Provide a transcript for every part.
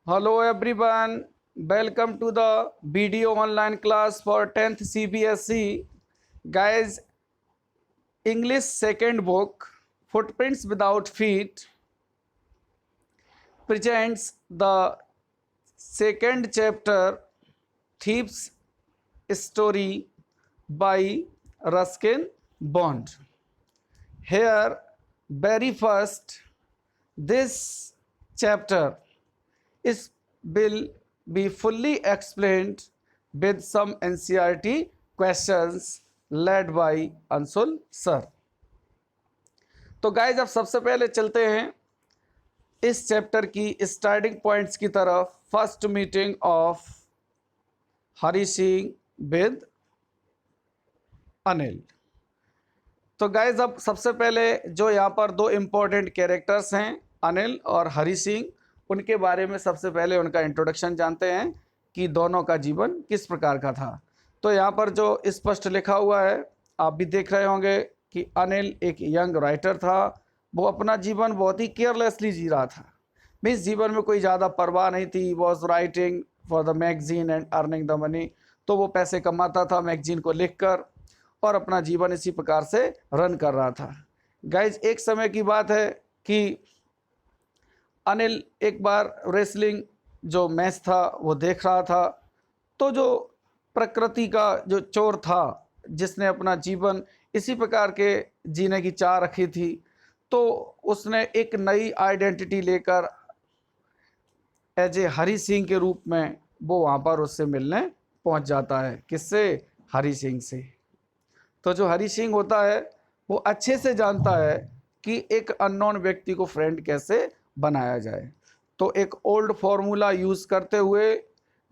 Hello everyone, welcome to the video online class for 10th CBSE. Guys, English second book, Footprints Without Feet, presents the second chapter, Thief's Story by Ruskin Bond. Here, very first, this chapter is will be fully explained with some NCERT questions led by Anshul sir. तो guys अब सबसे पहले चलते हैं इस chapter की starting points की तरफ। First meeting of Hari Singh with Anil. तो गाइज अब सबसे पहले जो यहाँ पर दो इम्पोर्टेंट कैरेक्टर्स हैं अनिल और हरी सिंह, उनके बारे में सबसे पहले उनका इंट्रोडक्शन जानते हैं कि दोनों का जीवन किस प्रकार का था। तो यहाँ पर जो स्पष्ट लिखा हुआ है आप भी देख रहे होंगे कि अनिल एक यंग राइटर था। वो अपना जीवन बहुत ही केयरलेसली जी रहा था। मीन्स जीवन में कोई ज़्यादा परवाह नहीं थी। Was writing for the magazine and earning the money. तो वो पैसे कमाता था मैगजीन को लिखकर और अपना जीवन इसी प्रकार से रन कर रहा था। गाइज एक समय की बात है कि अनिल एक बार रेसलिंग जो मैच था वो देख रहा था। तो जो प्रकृति का जो चोर था जिसने अपना जीवन इसी प्रकार के जीने की चाह रखी थी, तो उसने एक नई आइडेंटिटी लेकर एज ए हरी सिंह के रूप में वो वहाँ पर उससे मिलने पहुँच जाता है। किससे? हरी सिंह से। तो जो हरी सिंह होता है वो अच्छे से जानता है कि एक अननोन व्यक्ति को फ्रेंड कैसे बनाया जाए। तो एक ओल्ड फॉर्मूला यूज़ करते हुए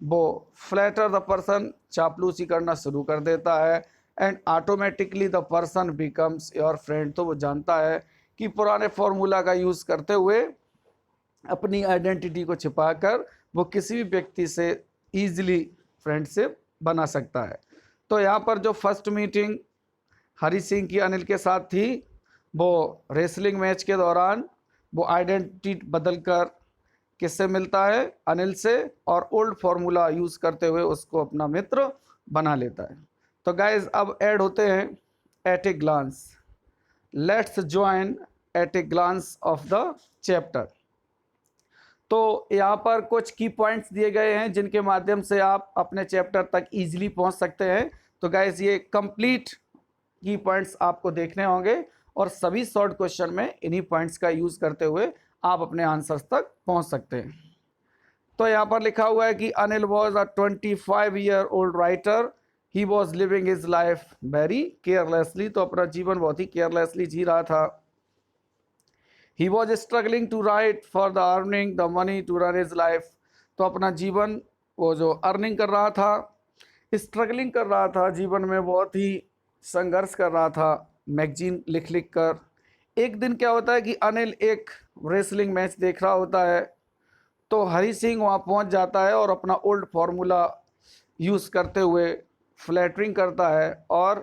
वो फ्लैटर द पर्सन, चापलूसी करना शुरू कर देता है and automatically the person becomes your friend. तो वो जानता है कि पुराने फॉर्मूला का यूज़ करते हुए अपनी आइडेंटिटी को छिपाकर वो किसी भी व्यक्ति से ईजिली फ्रेंडशिप बना सकता है। तो यहाँ पर जो फर्स्ट मीटिंग हरी सिंह की अनिल के साथ थी, वो रेसलिंग मैच के दौरान वो आइडेंटिटी बदलकर किससे मिलता है? अनिल से, और ओल्ड फार्मूला यूज़ करते हुए उसको अपना मित्र बना लेता है। तो गाइज अब ऐड होते हैं at a glance. Let's join at a glance of the chapter. तो यहाँ पर कुछ की पॉइंट्स दिए गए हैं जिनके माध्यम से आप अपने चैप्टर तक ईजिली पहुँच सकते हैं। तो गाइज ये कंप्लीट की पॉइंट्स आपको देखने होंगे और सभी शॉर्ट क्वेश्चन में इन्हीं पॉइंट्स का यूज़ करते हुए आप अपने आंसर्स तक पहुंच सकते हैं। तो यहाँ पर लिखा हुआ है कि Anil was a 25-year-old writer. He was living his life very carelessly. तो अपना जीवन बहुत ही केयरलेसली जी रहा था। He was struggling to write for the earning the money to run his life. तो अपना जीवन वो जो अर्निंग कर रहा था, स्ट्रगलिंग कर रहा था, जीवन में बहुत ही संघर्ष कर रहा था मैगजीन लिख लिख कर। एक दिन क्या होता है कि अनिल एक रेसलिंग मैच देख रहा होता है। तो हरी सिंह वहाँ पहुँच जाता है और अपना ओल्ड फार्मूला यूज़ करते हुए फ्लैटरिंग करता है और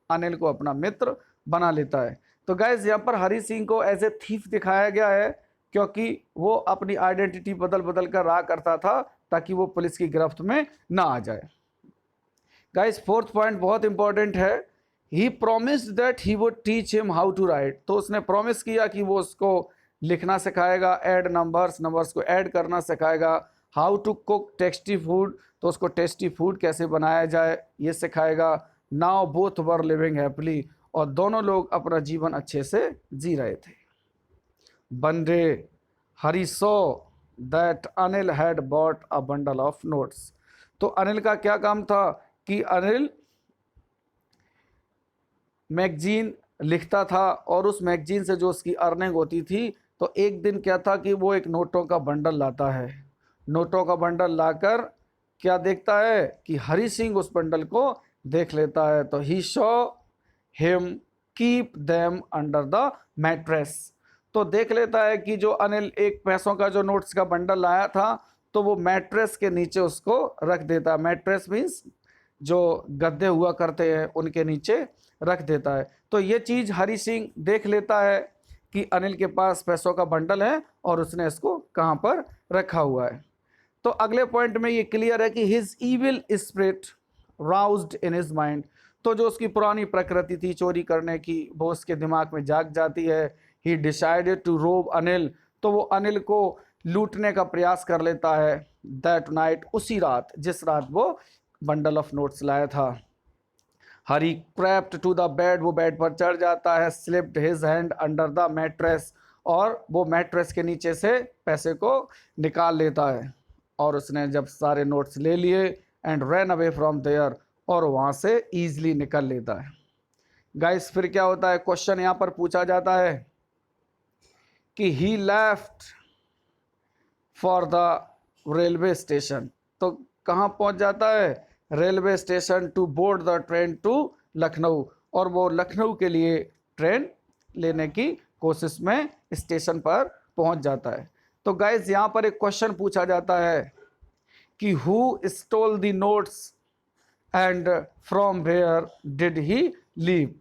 अनिल को अपना मित्र बना लेता है। तो गाइज यहाँ पर हरी सिंह को एज ए थीफ दिखाया गया है क्योंकि वो अपनी आइडेंटिटी बदल बदल कर रहा करता था ताकि वो पुलिस की गिरफ्त में ना आ जाए। गाइज फोर्थ पॉइंट बहुत इंपॉर्टेंट है। He promised that he would teach him how to write. तो उसने प्रॉमिस किया कि वो उसको लिखना सिखाएगा, ऐड नंबर्स, नंबर्स को ऐड करना सिखाएगा। How to cook tasty food, तो उसको टेस्टी फूड कैसे बनाया जाए ये सिखाएगा। Now both were living happily, और दोनों लोग अपना जीवन अच्छे से जी रहे थे। One day Hari saw that Anil had bought a bundle of notes. तो अनिल का क्या काम था कि अनिल मैगजीन लिखता था और उस मैगजीन से जो उसकी अर्निंग होती थी, तो एक दिन क्या था कि वो एक नोटों का बंडल लाता है। नोटों का बंडल लाकर क्या देखता है कि हरी सिंह उस बंडल को देख लेता है। तो he saw him keep them under the mattress. तो देख लेता है कि जो अनिल एक पैसों का जो नोट्स का बंडल लाया था तो वो मैट्रेस के नीचे उसको रख देता है। मैट्रेस मीन्स जो गद्दे हुआ करते हैं उनके नीचे रख देता है। तो ये चीज़ हरी सिंह देख लेता है कि अनिल के पास पैसों का बंडल है और उसने इसको कहाँ पर रखा हुआ है। तो अगले पॉइंट में ये क्लियर है कि his evil spirit roused in his mind, तो जो उसकी पुरानी प्रकृति थी चोरी करने की वो उसके दिमाग में जाग जाती है। ही डिसाइडेड टू रोब अनिल, तो वो अनिल को लूटने का प्रयास कर लेता है। दैट नाइट, उसी रात जिस रात वो बंडल ऑफ नोट्स लाया था। हरी क्रेप्ट टू द बेड, वो बेड पर चढ़ जाता है। Slipped his hand under the mattress, और वो मैट्रेस के नीचे से पैसे को निकाल लेता है। और उसने जब सारे नोट्स ले लिए and run away from there, और वहाँ से ईजिली निकल लेता है। गाइस फिर क्या होता है, क्वेश्चन यहाँ पर पूछा जाता है कि he left for the railway station, तो कहाँ पहुँच जाता है, railway station, to board the train to Lucknow, और वो लखनऊ के लिए ट्रेन लेने की कोशिश में स्टेशन पर पहुंच जाता है। तो गाइज यहाँ पर एक क्वेश्चन पूछा जाता है कि who stole the notes and from where did he leave,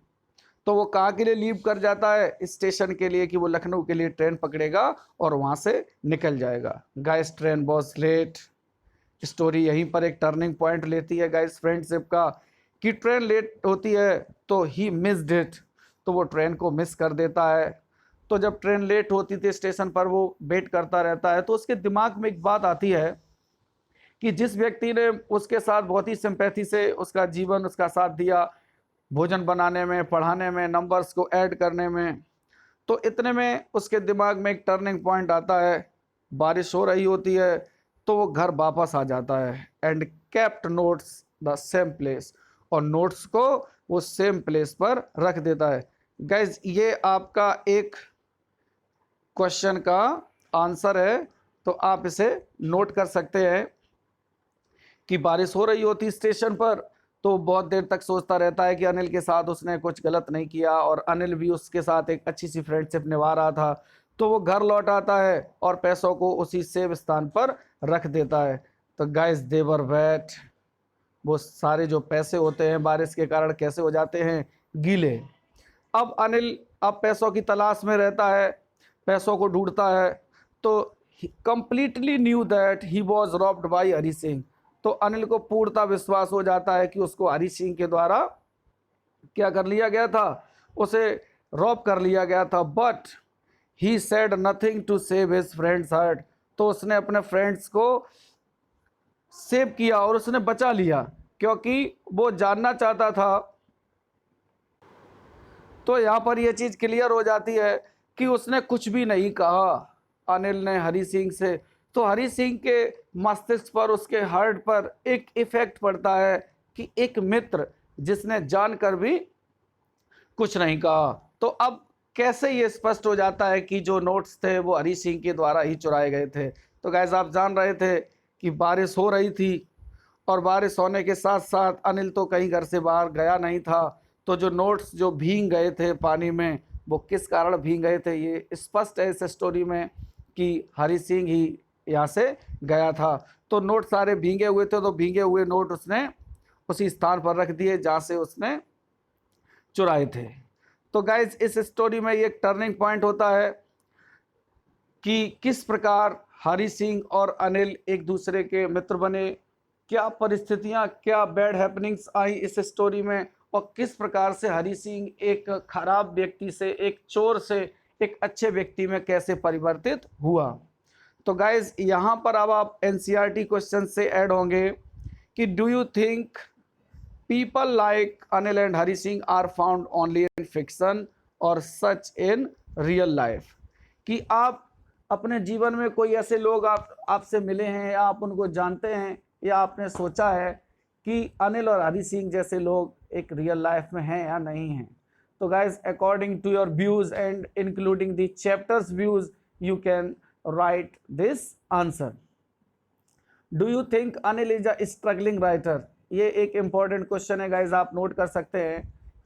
तो वो कहाँ के लिए लीव कर जाता है, स्टेशन के लिए, कि वो लखनऊ के लिए ट्रेन पकड़ेगा और वहाँ से निकल जाएगा। Guys train was late, story यहीं पर एक टर्निंग पॉइंट लेती है गाइस फ्रेंडशिप का, कि ट्रेन लेट होती है तो ही मिस्ड इट, तो वो ट्रेन को मिस कर देता है। तो जब ट्रेन लेट होती थी स्टेशन पर वो वेट करता रहता है, तो उसके दिमाग में एक बात आती है कि जिस व्यक्ति ने उसके साथ बहुत ही सिंपैथी से उसका जीवन उसका साथ दिया, भोजन बनाने में, पढ़ाने में, नंबर्स को ऐड करने में, तो इतने में उसके दिमाग में एक टर्निंग पॉइंट आता है। बारिश हो रही होती है तो वो घर वापस आ जाता है and kept notes the same place, और नोट्स को वो सेम प्लेस पर रख देता है। गाइज ये आपका एक क्वेश्चन का आंसर है, तो आप इसे नोट कर सकते हैं कि बारिश हो रही होती स्टेशन पर तो बहुत देर तक सोचता रहता है कि अनिल के साथ उसने कुछ गलत नहीं किया, और अनिल भी उसके साथ एक अच्छी सी फ्रेंडशिप निभा रहा था। तो वो घर लौट आता है और पैसों को उसी सेम स्थान पर रख देता है। तो गाइस देवर वेट, वो सारे जो पैसे होते हैं बारिश के कारण कैसे हो जाते हैं, गीले। अब अनिल अब पैसों की तलाश में रहता है, पैसों को ढूंढता है, तो completely knew that he was robbed by Hari Singh, तो अनिल को पूर्णता विश्वास हो जाता है कि उसको हरी सिंह के द्वारा क्या कर लिया गया था, उसे रॉब कर लिया गया था। But he said nothing to save his friend's heart, तो उसने अपने फ्रेंड्स को सेव किया और उसने बचा लिया, क्योंकि वो जानना चाहता था। तो यहाँ पर यह चीज़ क्लियर हो जाती है कि उसने कुछ भी नहीं कहा अनिल ने हरी सिंह से, तो हरी सिंह के मस्तिष्क पर, उसके हार्ट पर एक इफेक्ट पड़ता है कि एक मित्र जिसने जानकर भी कुछ नहीं कहा। तो अब कैसे ये स्पष्ट हो जाता है कि जो नोट्स थे वो हरी सिंह के द्वारा ही चुराए गए थे। तो गाइस आप जान रहे थे कि बारिश हो रही थी, और बारिश होने के साथ साथ अनिल तो कहीं घर से बाहर गया नहीं था, तो जो नोट्स जो भीग गए थे पानी में, वो किस कारण भीग गए थे, ये स्पष्ट है इस स्टोरी में कि हरी सिंह ही यहाँ से गया था। तो नोट सारे भीगे हुए थे, तो भीगे हुए नोट उसने उसी स्थान पर रख दिए जहाँ से उसने चुराए थे। तो गाइज इस स्टोरी में ये एक टर्निंग पॉइंट होता है कि किस प्रकार हरी सिंह और अनिल एक दूसरे के मित्र बने, क्या परिस्थितियां, क्या बैड हैपनिंग्स आई इस स्टोरी में, और किस प्रकार से हरी सिंह एक खराब व्यक्ति से, एक चोर से एक अच्छे व्यक्ति में कैसे परिवर्तित हुआ। तो गाइज यहाँ पर अब आप एनसीईआरटी क्वेश्चन से ऐड होंगे कि do you think people like Anil and Hari Singh are found only in fiction or such in real life, कि आप अपने जीवन में कोई ऐसे लोग आपसे मिले हैं, या आप उनको जानते हैं, या आपने सोचा है कि अनिल और हरी सिंह जैसे लोग एक रियल लाइफ में हैं या नहीं हैं। तो guys according to your views and including the chapter's views you can write this answer. Do you think Anil is a struggling writer, ये एक इम्पॉर्टेंट क्वेश्चन है गाइज, आप नोट कर सकते हैं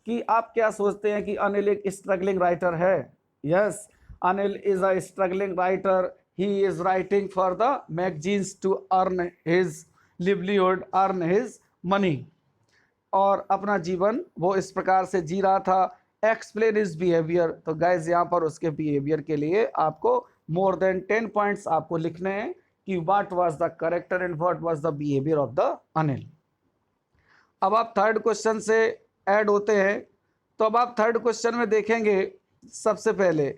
कि आप क्या सोचते हैं कि अनिल एक स्ट्रगलिंग राइटर है। Yes, Anil is a struggling writer, he is writing for the magazines to earn his livelihood, earn his money, और अपना जीवन वो इस प्रकार से जी रहा था। एक्सप्लेन हिज बिहेवियर, तो गाइज यहाँ पर उसके बिहेवियर के लिए आपको मोर देन 10 पॉइंट्स आपको लिखने हैं कि what was the character and what was the behaviour of the Anil. अब आप थर्ड क्वेश्चन से ऐड होते हैं, तो अब आप थर्ड क्वेश्चन में देखेंगे सबसे पहले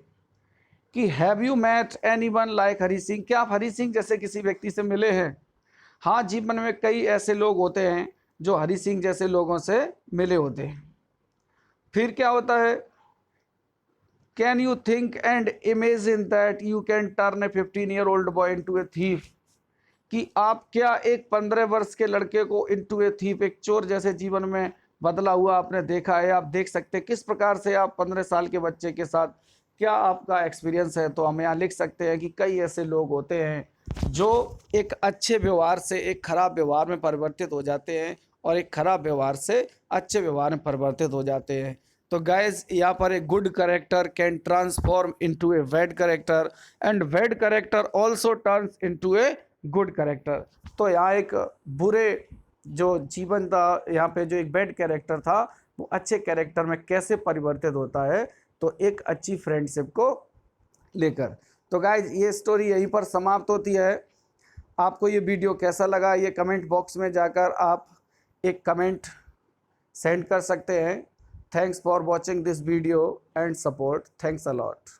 कि have you met anyone like Hari Singh, क्या आप हरी सिंह जैसे किसी व्यक्ति से मिले हैं? हाँ, जीवन में कई ऐसे लोग होते हैं जो हरी सिंह जैसे लोगों से मिले होते हैं। फिर क्या होता है, can you think and imagine that you can turn A 15-year-old boy into a thief, कि आप क्या एक 15 वर्ष के लड़के को इनटू ए थीफ, एक चोर जैसे जीवन में बदला हुआ आपने देखा है? आप देख सकते हैं किस प्रकार से आप 15 साल के बच्चे के साथ क्या आपका एक्सपीरियंस है। तो हम यहाँ लिख सकते हैं कि कई ऐसे लोग होते हैं जो एक अच्छे व्यवहार से एक खराब व्यवहार में परिवर्तित हो जाते हैं और एक खराब व्यवहार से अच्छे व्यवहार में परिवर्तित हो जाते हैं। तो गाइज यहाँ पर एक good character can transform into a bad character and bad character also turns into a good character. तो यहाँ एक बुरे जो जीवन था, यहाँ पे जो एक बैड कैरेक्टर था वो अच्छे कैरेक्टर में कैसे परिवर्तित होता है, तो एक अच्छी फ्रेंडशिप को लेकर। तो गाइज ये स्टोरी यहीं पर समाप्त होती है। आपको ये वीडियो कैसा लगा ये कमेंट बॉक्स में जाकर आप एक कमेंट सेंड कर सकते हैं। Thanks for watching this video and support. Thanks a lot.